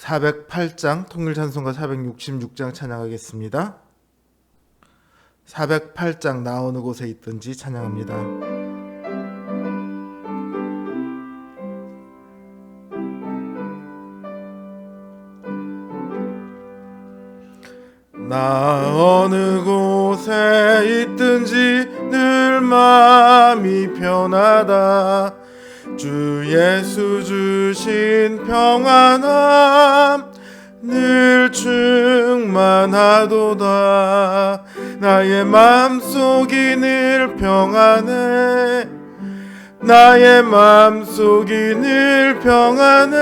408장 통일찬송가 466장 찬양하겠습니다. 408장 나 어느 곳에 있든지 찬양합니다. 나 어느 곳에 있든지 늘 마음이 편하다. 주 예수 주신 평안함 늘 충만하도다. 나의 맘속이 늘 평안해. 나의 맘속이 늘 평안해.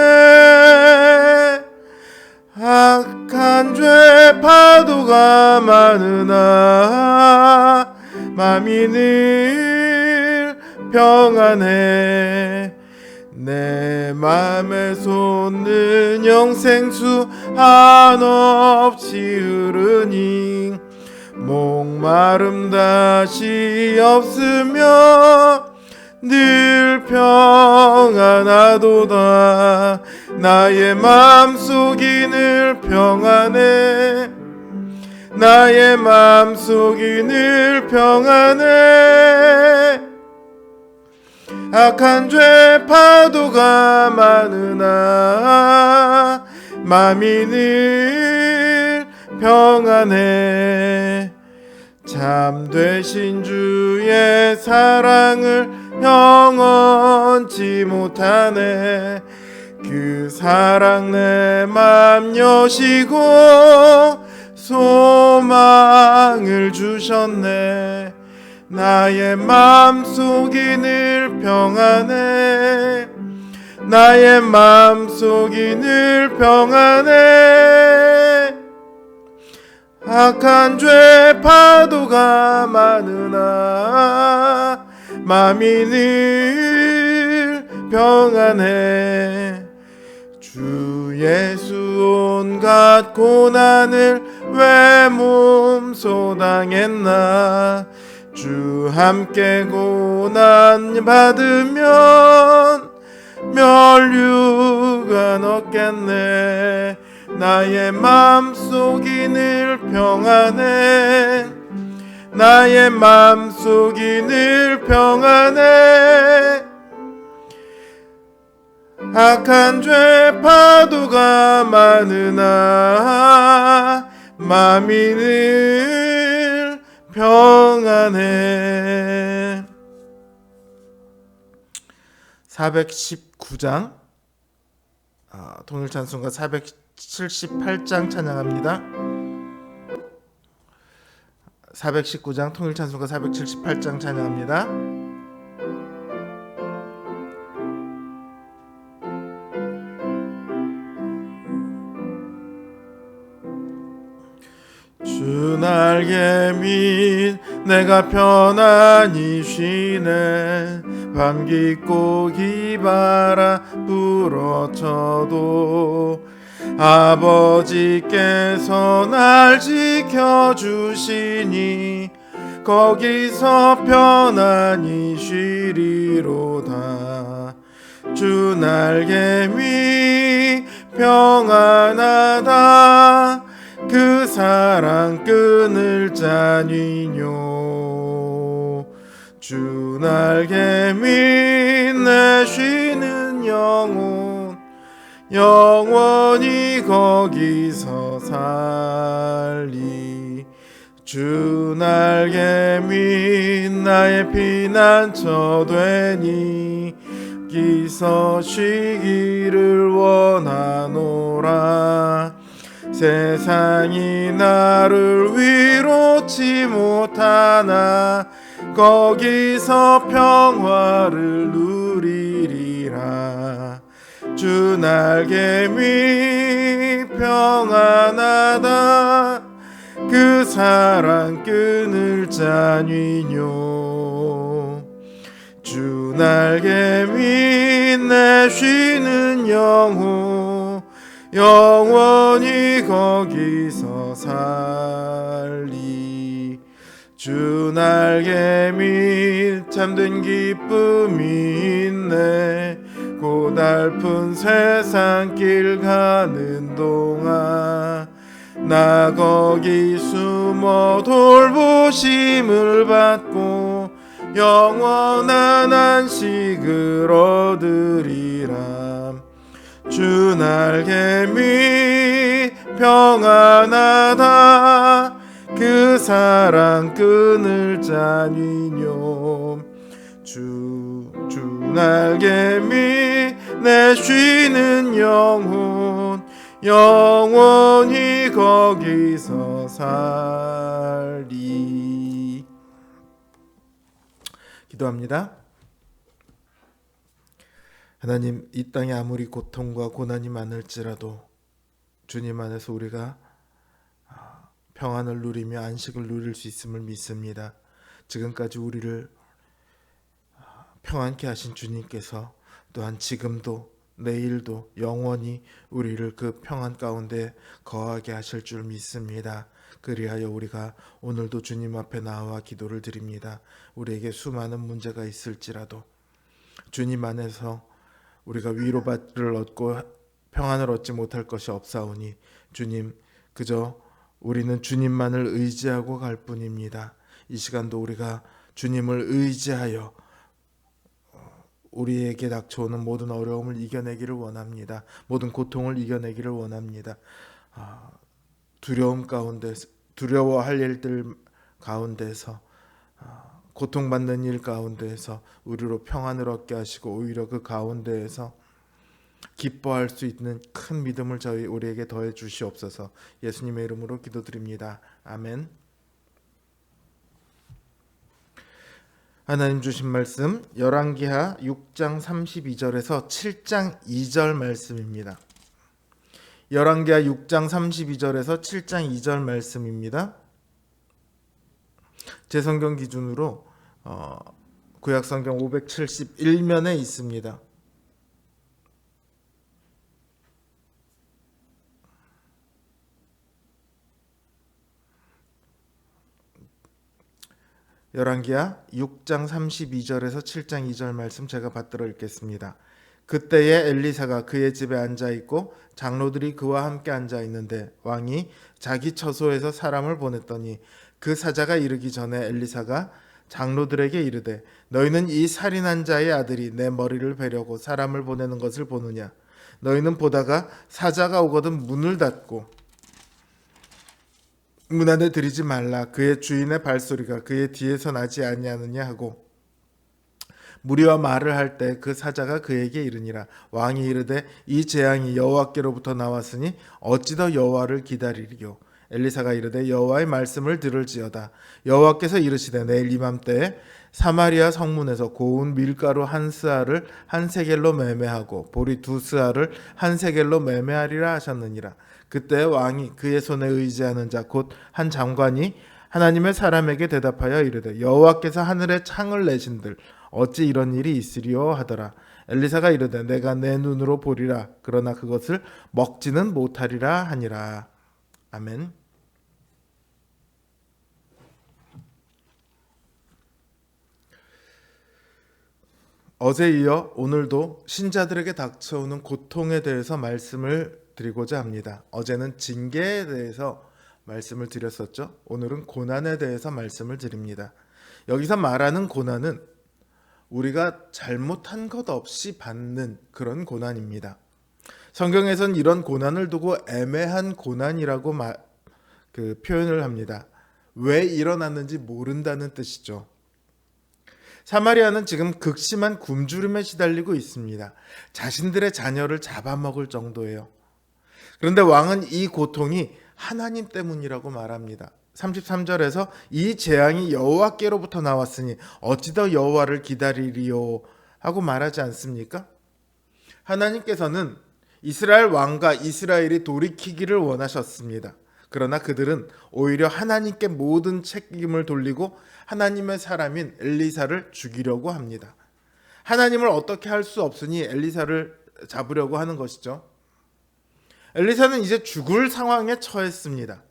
악한 죄 파도가 많으나 맘이 늘 평안해. 내 맘에 솟는 영생수 한없이 흐르니 목마름 다시 없으며 늘 평안하도다. 나의 맘속이 늘 평안해. 나의 맘속이 늘 평안해. 악한 죄 파도가 많으나 맘이 늘 평안해. 참되신 주의 사랑을 영원치 못하네. 그 사랑 내 맘 여시고 소망을 주셨네. 나의 맘속이 늘 평안해. 나의 맘속이 늘 평안해. 악한 죄 파도가 많으나 맘이 늘 평안해. 주 예수 온갖 고난을 왜 몸소 당했나. 주 함께 고난 받으면 면류관 없겠네. 나의 맘속이 늘 평안해. 나의 맘속이 늘 평안해. 악한 죄 파도가 많으나 맘이 늘 평안해. 419장 통일찬송가 478장 찬양합니다. 419장 통일찬송가 478장 찬양합니다. 주 날개 밑 내가 편안히 쉬네. 밤깊고 기바라 불어쳐도 아버지께서 날 지켜주시니 거기서 편안히 쉬리로다. 주 날개 밑 평안하다. 그 사랑 끊을 자니뇨. 주 날개 밑 내 쉬는 영혼 영원히 거기서 살리. 주 날개 밑 나의 피난처 되니 거기서 쉬기를 원하노라. 세상이 나를 위로치 못하나 거기서 평화를 누리리라. 주 날개 밑 평안하다. 그 사랑 끊을 자니뇨. 주 날개 밑 내 쉬는 영혼 영원히 거기서 살리. 주 주 날개 밑 참된 기쁨이 있네. 고달픈 세상 길 가는 동안 나 거기 숨어 돌보심을 받고 영원한 안식을 얻으리라. 주 날개 밑 평안하다. 그 사랑 끊을 자니뇨. 주 날개 밑 내 쉬는 영혼 영원히 거기서 살리. 기도합니다. 하나님, 이 땅에 아무리 고통과 고난이 많을지라도 주님 안에서 우리가 평안을 누리며 안식을 누릴 수 있음을 믿습니다. 지금까지 우리를 평안케 하신 주님께서 또한 지금도 내일도 영원히 우리를 그 평안 가운데 거하게 하실 줄 믿습니다. 그리하여 우리가 오늘도 주님 앞에 나와 기도를 드립니다. 우리에게 수많은 문제가 있을지라도 주님 안에서 우리가 위로를 얻고 평안을 얻지 못할 것이 없사오니 주님, 그저 우리는 주님만을 의지하고 갈 뿐입니다. 이 시간도 우리가 주님을 의지하여 우리에게 닥쳐오는 모든 어려움을 이겨내기를 원합니다. 모든 고통을 이겨내기를 원합니다. 두려움 가운데, 두려워할 일들 가운데서, 고통받는 일 가운데에서 우리로 평안을 얻게 하시고 오히려 그 가운데에서 기뻐할 수 있는 큰 믿음을 우리에게 더해 주시옵소서. 예수님의 이름으로 기도드립니다. 아멘. 하나님 주신 말씀 열왕기하 6장 32절에서 7장 2절 말씀입니다. 열왕기하 6장 32절에서 7장 2절 말씀입니다. 제 성경 기준으로 구약 성경 571면에 있습니다. 열왕기하 6장 32절에서 7장 2절 말씀 제가 받들어 읽겠습니다. 그때에 엘리사가 그의 집에 앉아 있고 장로들이 그와 함께 앉아 있는데 왕이 자기 처소에서 사람을 보냈더니 그 사자가 이르기 전에 엘리사가 장로들에게 이르되 너희는 이 살인한 자의 아들이 내 머리를 베려고 사람을 보내는 것을 보느냐. 너희는 보다가 사자가 오거든 문을 닫고 문 안에 들이지 말라. 그의 주인의 발소리가 그의 뒤에서 나지 아니하느냐 하고 무리와 말을 할 때 그 사자가 그에게 이르니라. 왕이 이르되 이 재앙이 여호와께로부터 나왔으니 어찌 더 여호와를 기다리리요. 엘리사가 이르되 여호와의 말씀을 들을지어다. 여호와께서 이르시되 내일 이맘때에 사마리아 성문에서 고운 밀가루 한 스아를 한 세겔로 매매하고 보리 두 스아를 한 세겔로 매매하리라 하셨느니라. 그때 왕이 그의 손에 의지하는 자 곧 한 장관이 하나님의 사람에게 대답하여 이르되 여호와께서 하늘에 창을 내신들 어찌 이런 일이 있으리요 하더라. 엘리사가 이르되 내가 내 눈으로 보리라. 그러나 그것을 먹지는 못하리라 하니라. 아멘. 어제 이어 오늘도 신자들에게 닥쳐오는 고통에 대해서 말씀을 드리고자 합니다. 어제는 징계에 대해서 말씀을 드렸었죠. 오늘은 고난에 대해서 말씀을 드립니다. 여기서 말하는 고난은 우리가 잘못한 것 없이 받는 그런 고난입니다. 성경에선 이런 고난을 두고 애매한 고난이라고 표현을 합니다. 왜 일어났는지 모른다는 뜻이죠. 사마리아는 지금 극심한 굶주림에 시달리고 있습니다. 자신들의 자녀를 잡아먹을 정도예요. 그런데 왕은 이 고통이 하나님 때문이라고 말합니다. 33절에서 이 재앙이 여호와께로부터 나왔으니 어찌 더 여호와를 기다리리요 하고 말하지 않습니까? 하나님께서는 이스라엘 왕과 이스라엘이 돌이키기를 원하셨습니다. 그러나 그들은 오히려 하나님께 모든 책임을 돌리고 하나님의 사람인 엘리사를 죽이려고 합니다. 하나님을 어떻게 할 수 없으니 엘리사를 잡으려고 하는 것이죠. 엘리사는 이제 죽을 상황에 처했습니다.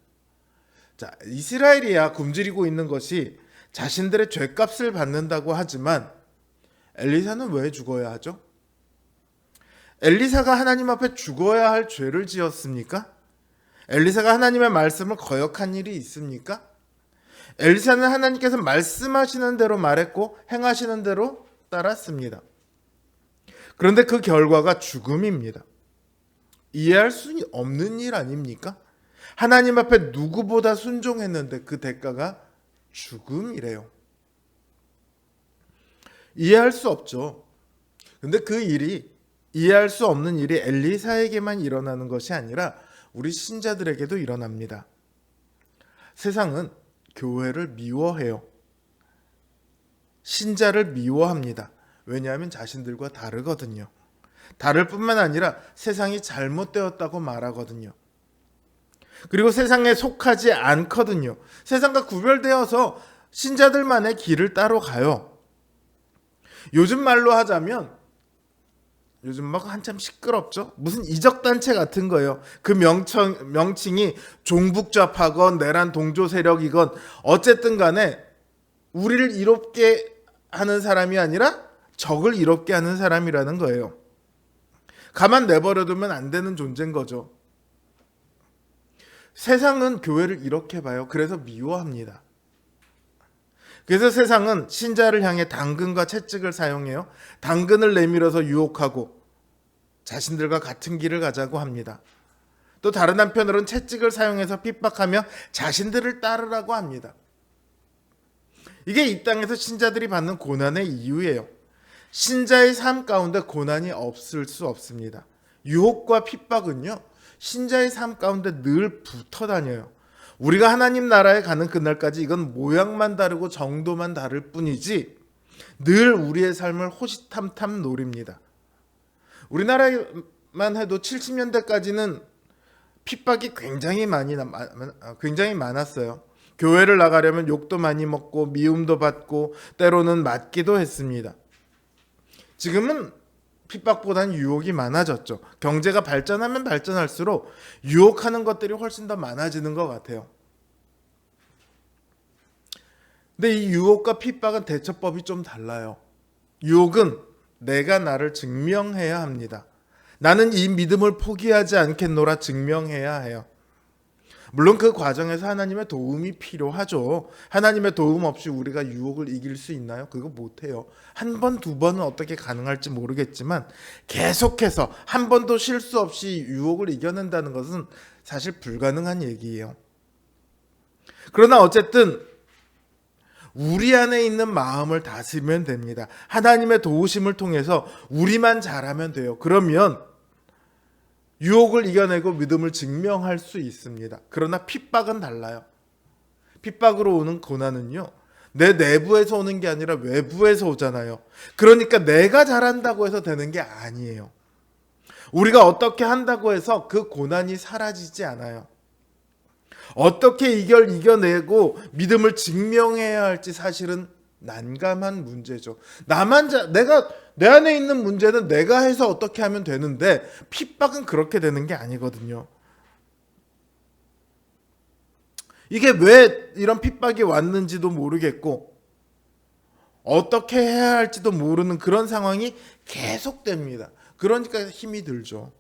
자, 이스라엘이야 굶주리고 있는 것이 자신들의 죄값을 받는다고 하지만 엘리사는 왜 죽어야 하죠? 엘리사가 하나님 앞에 죽어야 할 죄를 지었습니까? 엘리사가 하나님의 말씀을 거역한 일이 있습니까? 엘리사는 하나님께서 말씀하시는 대로 말했고 행하시는 대로 따랐습니다. 그런데 그 결과가 죽음입니다. 이해할 수 없는 일 아닙니까? 하나님 앞에 누구보다 순종했는데 그 대가가 죽음이래요. 이해할 수 없죠. 근데 그 일이, 이해할 수 없는 일이 엘리사에게만 일어나는 것이 아니라 우리 신자들에게도 일어납니다. 세상은 교회를 미워해요. 신자를 미워합니다. 왜냐하면 자신들과 다르거든요. 다를 뿐만 아니라 세상이 잘못되었다고 말하거든요. 그리고 세상에 속하지 않거든요. 세상과 구별되어서 신자들만의 길을 따로 가요. 요즘 말로 하자면, 요즘 막 한참 시끄럽죠? 무슨 이적단체 같은 거예요. 그 명칭이 종북좌파건 내란 동조 세력이건 어쨌든 간에 우리를 이롭게 하는 사람이 아니라 적을 이롭게 하는 사람이라는 거예요. 가만 내버려두면 안 되는 존재인 거죠. 세상은 교회를 이렇게 봐요. 그래서 미워합니다. 그래서 세상은 신자를 향해 당근과 채찍을 사용해요. 당근을 내밀어서 유혹하고 자신들과 같은 길을 가자고 합니다. 또 다른 한편으로는 채찍을 사용해서 핍박하며 자신들을 따르라고 합니다. 이게 이 땅에서 신자들이 받는 고난의 이유예요. 신자의 삶 가운데 고난이 없을 수 없습니다. 유혹과 핍박은요, 신자의 삶 가운데 늘 붙어 다녀요. 우리가 하나님 나라에 가는 그날까지 이건 모양만 다르고 정도만 다를 뿐이지 늘 우리의 삶을 호시탐탐 노립니다. 우리나라만 해도 70년대까지는 핍박이 굉장히 많았어요. 교회를 나가려면 욕도 많이 먹고 미움도 받고 때로는 맞기도 했습니다. 지금은 핍박보다는 유혹이 많아졌죠. 경제가 발전하면 발전할수록 유혹하는 것들이 훨씬 더 많아지는 것 같아요. 근데 이 유혹과 핍박은 대처법이 좀 달라요. 유혹은 내가 나를 증명해야 합니다. 나는 이 믿음을 포기하지 않겠노라 증명해야 해요. 물론 그 과정에서 하나님의 도움이 필요하죠. 하나님의 도움 없이 우리가 유혹을 이길 수 있나요? 그거 못해요. 한 번, 두 번은 어떻게 가능할지 모르겠지만 계속해서 한 번도 실수 없이 유혹을 이겨낸다는 것은 사실 불가능한 얘기예요. 그러나 어쨌든 우리 안에 있는 마음을 다스리면 됩니다. 하나님의 도우심을 통해서 우리만 잘하면 돼요. 그러면 유혹을 이겨내고 믿음을 증명할 수 있습니다. 그러나 핍박은 달라요. 핍박으로 오는 고난은요, 내 내부에서 오는 게 아니라 외부에서 오잖아요. 그러니까 내가 잘한다고 해서 되는 게 아니에요. 우리가 어떻게 한다고 해서 그 고난이 사라지지 않아요. 어떻게 이겨내고 믿음을 증명해야 할지 사실은 난감한 문제죠. 내가 내 안에 있는 문제는 내가 해서 어떻게 하면 되는데 핍박은 그렇게 되는 게 아니거든요. 이게 왜 이런 핍박이 왔는지도 모르겠고 어떻게 해야 할지도 모르는 그런 상황이 계속됩니다. 그러니까 힘이 들죠.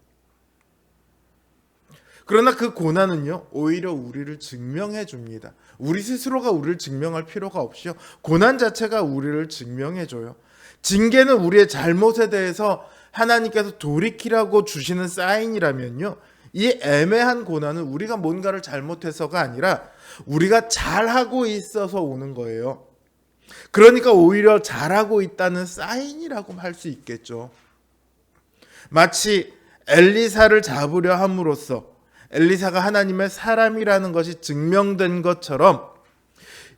그러나 그 고난은요, 오히려 우리를 증명해 줍니다. 우리 스스로가 우리를 증명할 필요가 없이요, 고난 자체가 우리를 증명해 줘요. 징계는 우리의 잘못에 대해서 하나님께서 돌이키라고 주시는 사인이라면요, 이 애매한 고난은 우리가 뭔가를 잘못해서가 아니라 우리가 잘하고 있어서 오는 거예요. 그러니까 오히려 잘하고 있다는 사인이라고 할 수 있겠죠. 마치 엘리사를 잡으려 함으로써 엘리사가 하나님의 사람이라는 것이 증명된 것처럼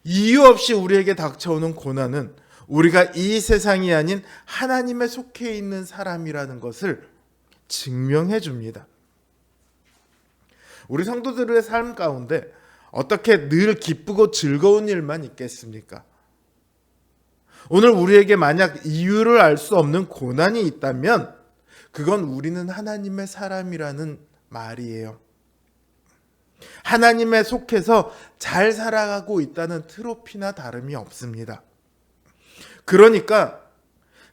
이유 없이 우리에게 닥쳐오는 고난은 우리가 이 세상이 아닌 하나님에 속해 있는 사람이라는 것을 증명해 줍니다. 우리 성도들의 삶 가운데 어떻게 늘 기쁘고 즐거운 일만 있겠습니까? 오늘 우리에게 만약 이유를 알 수 없는 고난이 있다면 그건 우리는 하나님의 사람이라는 말이에요. 하나님에 속해서 잘 살아가고 있다는 트로피나 다름이 없습니다. 그러니까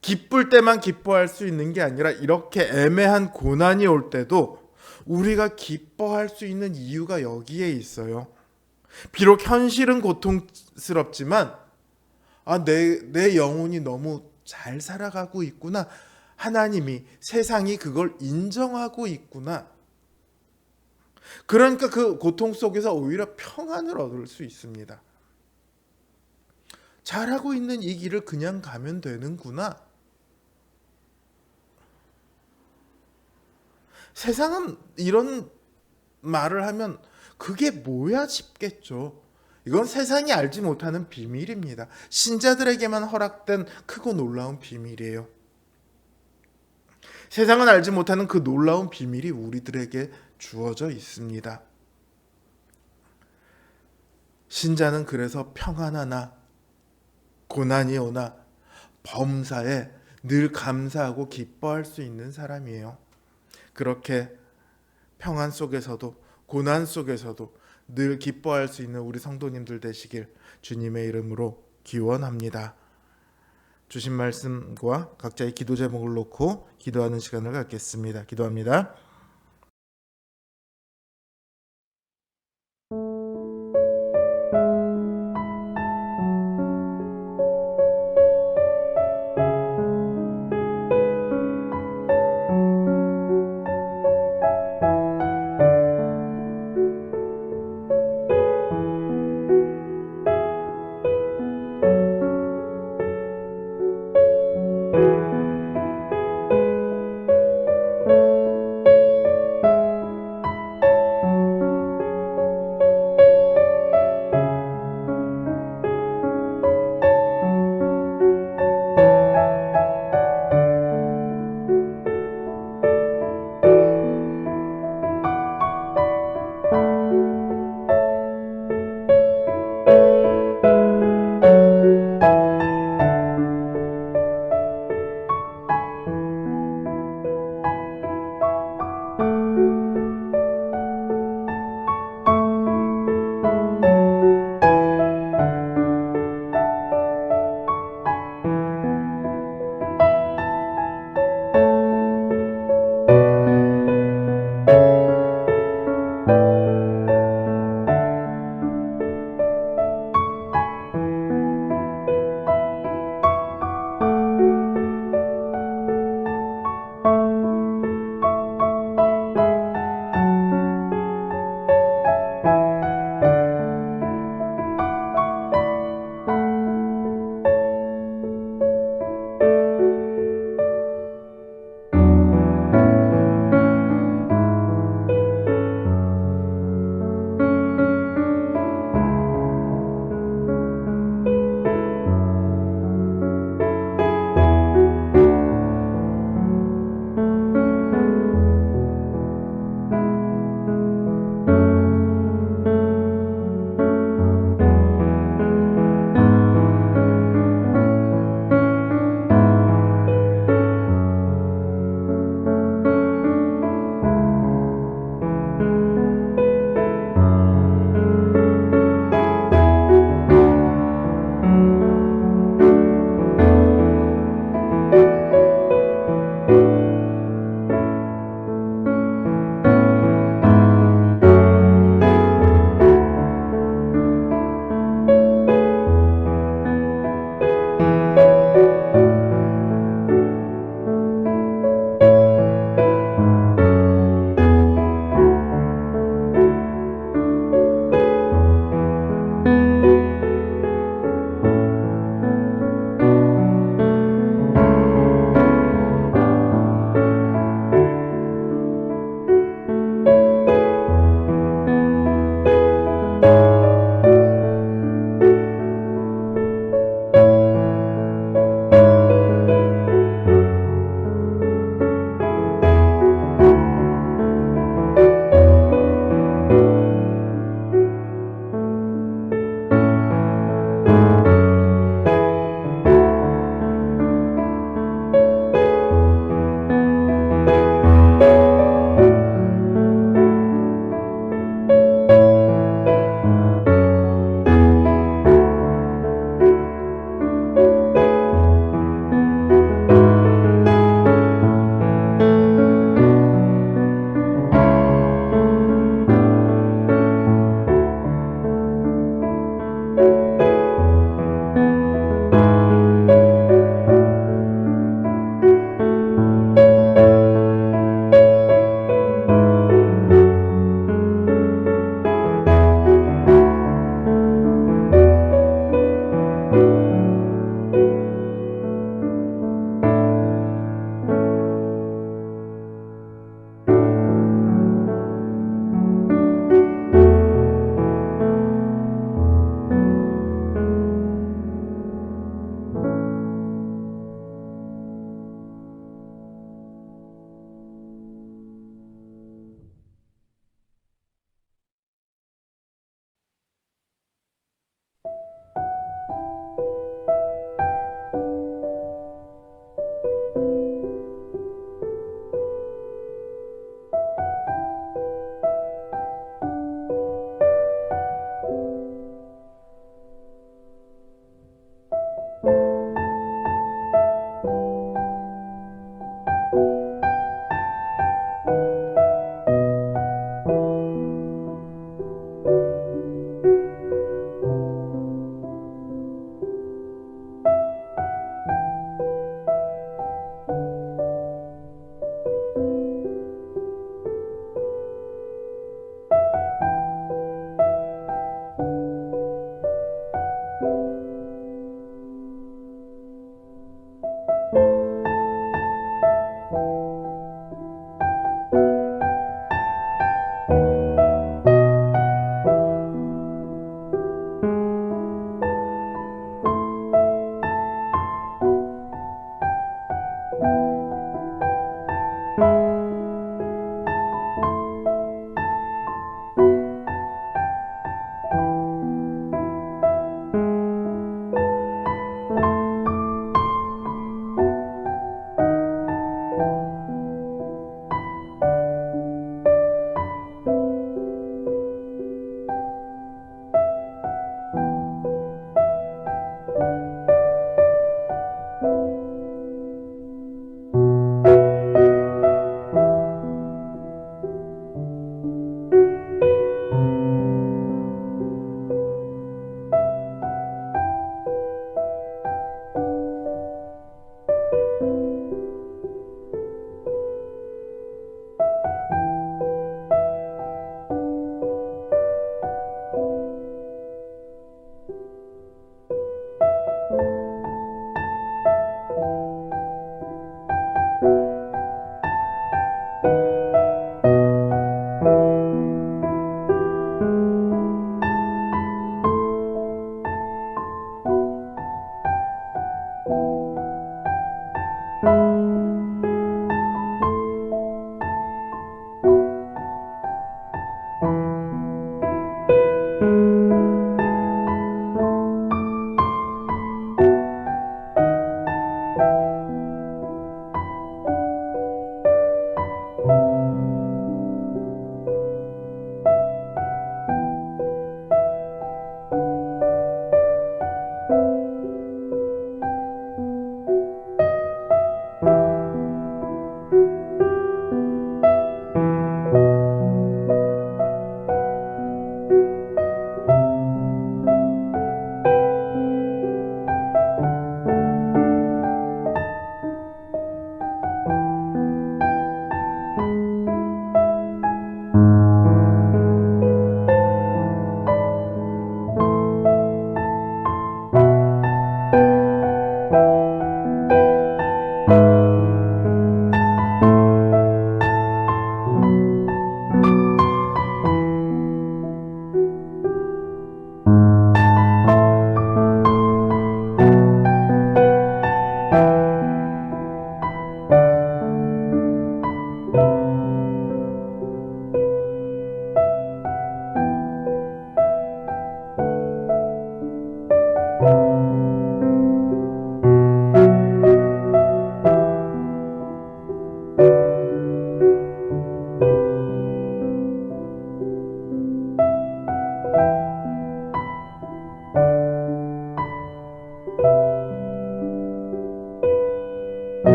기쁠 때만 기뻐할 수 있는 게 아니라 이렇게 애매한 고난이 올 때도 우리가 기뻐할 수 있는 이유가 여기에 있어요. 비록 현실은 고통스럽지만 내 영혼이 너무 잘 살아가고 있구나. 하나님이, 세상이 그걸 인정하고 있구나. 그러니까 그 고통 속에서 오히려 평안을 얻을 수 있습니다. 잘하고 있는 이 길을 그냥 가면 되는구나. 세상은 이런 말을 하면 그게 뭐야 싶겠죠. 이건 세상이 알지 못하는 비밀입니다. 신자들에게만 허락된 크고 놀라운 비밀이에요. 세상은 알지 못하는 그 놀라운 비밀이 우리들에게 주어져 있습니다. 신자는 그래서 평안하나 고난이 오나 범사에 늘 감사하고 기뻐할 수 있는 사람이에요. 그렇게 평안 속에서도 고난 속에서도 늘 기뻐할 수 있는 우리 성도님들 되시길 주님의 이름으로 기원합니다. 주신 말씀과 각자의 기도 제목을 놓고 기도하는 시간을 갖겠습니다. 기도합니다.